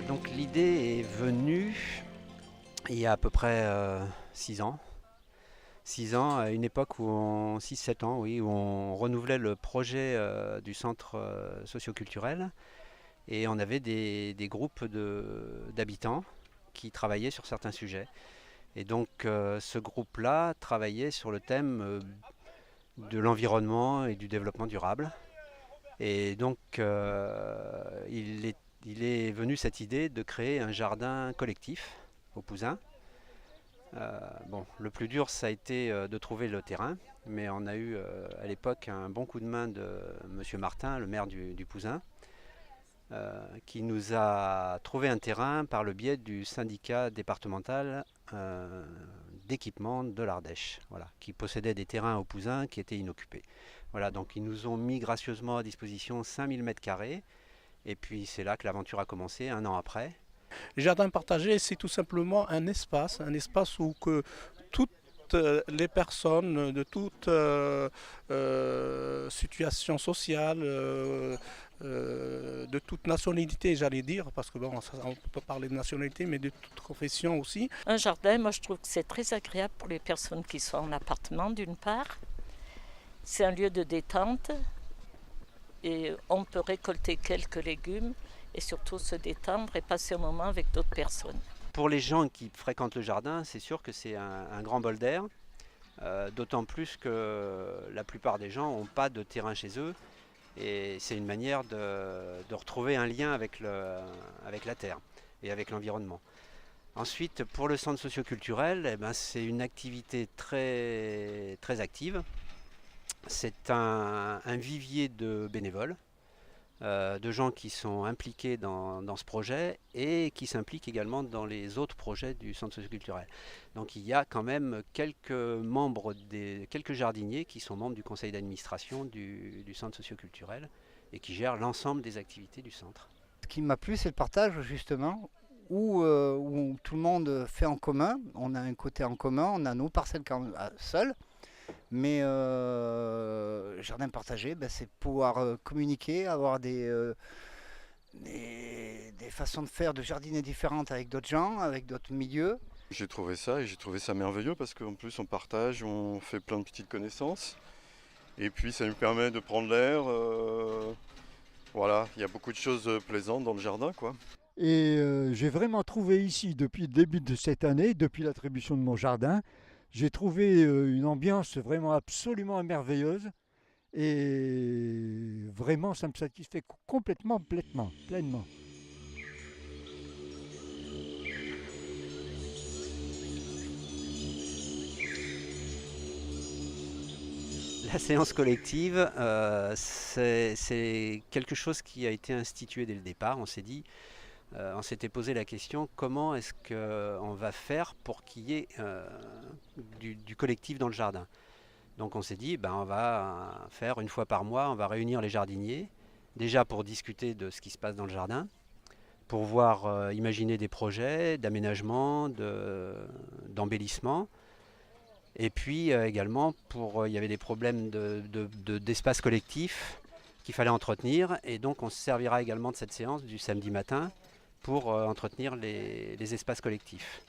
Donc l'idée est venue il y a à peu près 6 ans. 6 ans, à une époque où 6-7 ans, oui, où on renouvelait le projet du centre socioculturel et on avait des groupes d'habitants qui travaillaient sur certains sujets. Et donc ce groupe-là travaillait sur le thème de l'environnement et du développement durable. Et donc il est venu cette idée de créer un jardin collectif au Pouzin. Bon, le plus dur, ça a été de trouver le terrain, mais on a eu à l'époque un bon coup de main de Monsieur Martin, le maire du Pouzin, qui nous a trouvé un terrain par le biais du syndicat départemental d'équipement de l'Ardèche, voilà, qui possédait des terrains au Pouzin qui étaient inoccupés. Voilà, donc ils nous ont mis gracieusement à disposition 5000 mètres carrés, et puis c'est là que l'aventure a commencé, un an après. Le jardin partagé, c'est tout simplement un espace où que toutes les personnes de toute situation sociale, de toute nationalité, j'allais dire, parce que bon, on peut parler de nationalité, mais de toute confession aussi. Un jardin, moi je trouve que c'est très agréable pour les personnes qui sont en appartement d'une part. C'est un lieu de détente et on peut récolter quelques légumes et surtout se détendre et passer un moment avec d'autres personnes. Pour les gens qui fréquentent le jardin, c'est sûr que c'est un grand bol d'air, d'autant plus que la plupart des gens n'ont pas de terrain chez eux et c'est une manière de retrouver un lien avec la terre et avec l'environnement. Ensuite, pour le centre socioculturel, eh ben, c'est une activité très, très active. C'est un vivier de bénévoles, de gens qui sont impliqués dans ce projet et qui s'impliquent également dans les autres projets du centre socioculturel. Donc il y a quand même quelques jardiniers qui sont membres du conseil d'administration du centre socioculturel et qui gèrent l'ensemble des activités du centre. Ce qui m'a plu, c'est le partage justement, où tout le monde fait en commun. On a un côté en commun, on a nos parcelles seules. Mais jardin partagé, ben, c'est pouvoir communiquer, avoir des façons de faire, de jardiner différentes avec d'autres gens, avec d'autres milieux. J'ai trouvé ça et j'ai trouvé ça merveilleux parce qu'en plus on partage, on fait plein de petites connaissances. Et puis ça nous permet de prendre l'air. Voilà, il y a beaucoup de choses plaisantes dans le jardin, quoi. Et j'ai vraiment trouvé ici, depuis le début de cette année, depuis l'attribution de mon jardin, j'ai trouvé une ambiance vraiment absolument merveilleuse. Et vraiment, ça me satisfait complètement, pleinement. La séance collective, c'est quelque chose qui a été institué dès le départ. On s'était posé la question comment est-ce qu'on va faire pour qu'il y ait du collectif dans le jardin. Donc on s'est dit, ben, on va faire une fois par mois, on va réunir les jardiniers, déjà pour discuter de ce qui se passe dans le jardin, pour voir imaginer des projets d'aménagement, d'embellissement. Et puis également, il y avait des problèmes d'espace collectif qu'il fallait entretenir. Et donc on se servira également de cette séance du samedi matin pour entretenir les espaces collectifs.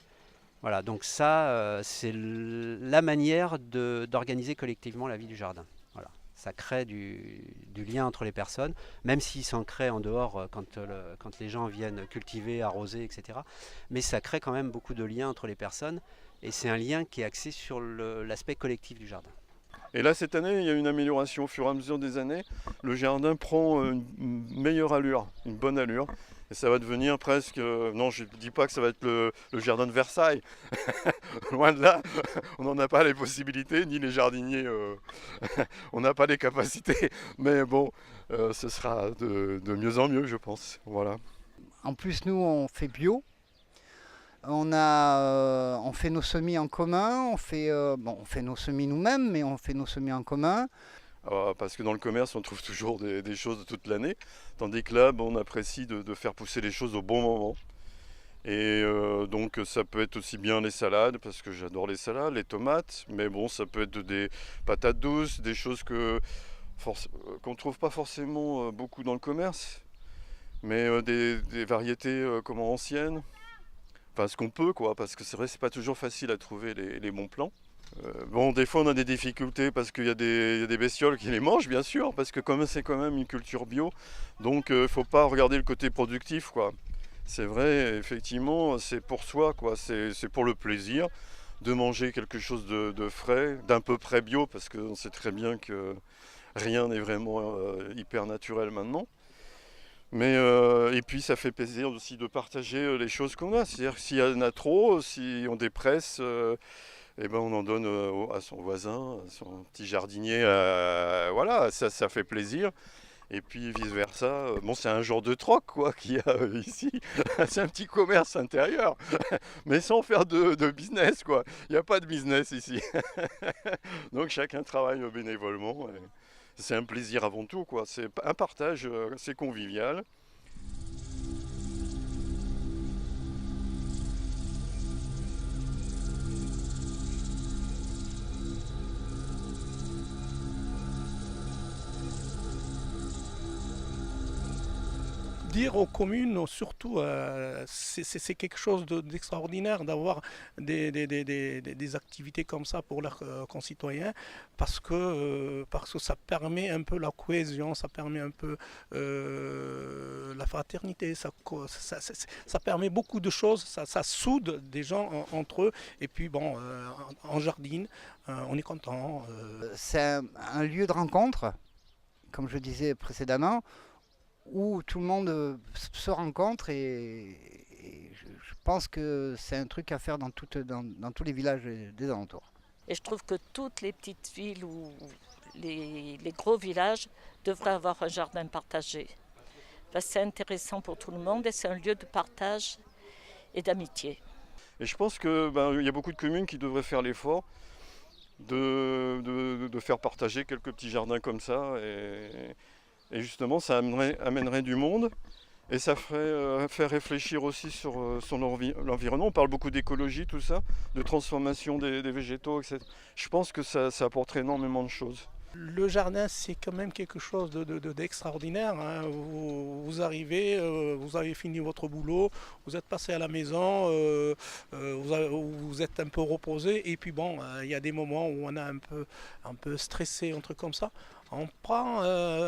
Voilà, donc ça, c'est la manière d'organiser collectivement la vie du jardin. Voilà. Ça crée du lien entre les personnes, même s'il s'en crée en dehors quand les gens viennent cultiver, arroser, etc. Mais ça crée quand même beaucoup de liens entre les personnes et c'est un lien qui est axé sur l'aspect collectif du jardin. Et là cette année, il y a une amélioration au fur et à mesure des années. Le jardin prend une meilleure allure, une bonne allure. Et ça va devenir presque... non, je ne dis pas que ça va être le jardin de Versailles. Loin de là, on n'en a pas les possibilités, ni les jardiniers. On n'a pas les capacités. Mais bon, ce sera de mieux en mieux, je pense. Voilà. En plus, nous, on fait bio. On fait nos semis en commun. On fait nos semis nous-mêmes, mais on fait nos semis en commun. Parce que dans le commerce, on trouve toujours des choses toute l'année, tandis que là, on apprécie de faire pousser les choses au bon moment. Et donc ça peut être aussi bien les salades, parce que j'adore les salades, les tomates, mais bon, ça peut être des patates douces, des choses qu'on ne trouve pas forcément beaucoup dans le commerce. mais des variétés comment anciennes, enfin ce qu'on peut quoi, parce que c'est vrai c'est pas toujours facile à trouver les bons plants. Bon, des fois on a des difficultés parce qu'il y a des bestioles qui les mangent bien sûr, parce que comme c'est quand même une culture bio, donc il faut pas regarder le côté productif quoi. C'est vrai, effectivement, c'est pour soi quoi, c'est pour le plaisir de manger quelque chose de frais, d'un peu près bio, parce qu'on sait très bien que rien n'est vraiment hyper naturel maintenant. Mais et puis ça fait plaisir aussi de partager les choses qu'on a. C'est-à-dire que s'il y en a trop, si on dépresse, eh ben on en donne à son voisin, à son petit jardinier. Voilà, ça fait plaisir. Et puis vice versa. Bon, c'est un genre de troc quoi qu'il y a ici. C'est un petit commerce intérieur, mais sans faire de business quoi. Il n'y a pas de business ici. Donc chacun travaille bénévolement. C'est un plaisir avant tout quoi. C'est un partage, c'est convivial. Dire aux communes, surtout, c'est quelque chose d'extraordinaire d'avoir des activités comme ça pour leurs concitoyens parce que ça permet un peu la cohésion, ça permet un peu la fraternité, ça permet beaucoup de choses, ça soude des gens entre eux. Et puis bon, en jardine, on est content. C'est un lieu de rencontre, comme je disais précédemment, où tout le monde se rencontre et je pense que c'est un truc à faire dans tous les villages des alentours. Et je trouve que toutes les petites villes ou les gros villages devraient avoir un jardin partagé. Parce que c'est intéressant pour tout le monde et c'est un lieu de partage et d'amitié. Et je pense qu'il y a beaucoup de communes qui devraient faire l'effort de faire partager quelques petits jardins comme ça. Et justement, ça amènerait du monde et ça ferait faire réfléchir aussi sur l'environnement. On parle beaucoup d'écologie, tout ça, de transformation des végétaux, etc. Je pense que ça apporterait énormément de choses. Le jardin, c'est quand même quelque chose d'extraordinaire, hein. Vous arrivez, vous avez fini votre boulot, vous êtes passé à la maison, vous êtes un peu reposé, et puis bon, il y a des moments où on est un peu stressé, un truc comme ça. On prend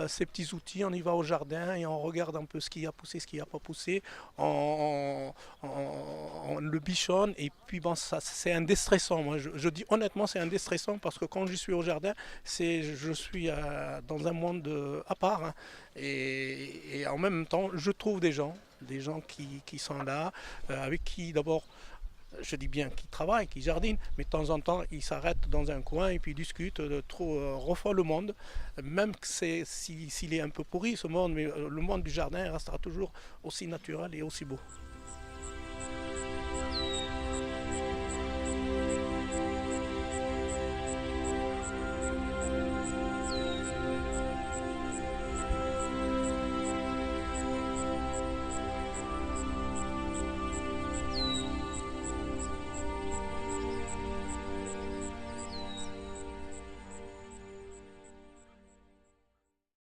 ces petits outils, on y va au jardin et on regarde un peu ce qui a poussé, ce qui n'a pas poussé. On le bichonne et puis bon, ça, c'est un déstressant. Moi, je dis honnêtement, c'est un déstressant parce que quand je suis au jardin, je suis dans un monde à part. Hein, et en même temps, je trouve des gens qui sont là, avec qui d'abord je dis bien qui travaillent, qui jardinent, mais de temps en temps, ils s'arrêtent dans un coin et puis discutent, refont le monde, même que s'il est un peu pourri ce monde, mais le monde du jardin restera toujours aussi naturel et aussi beau.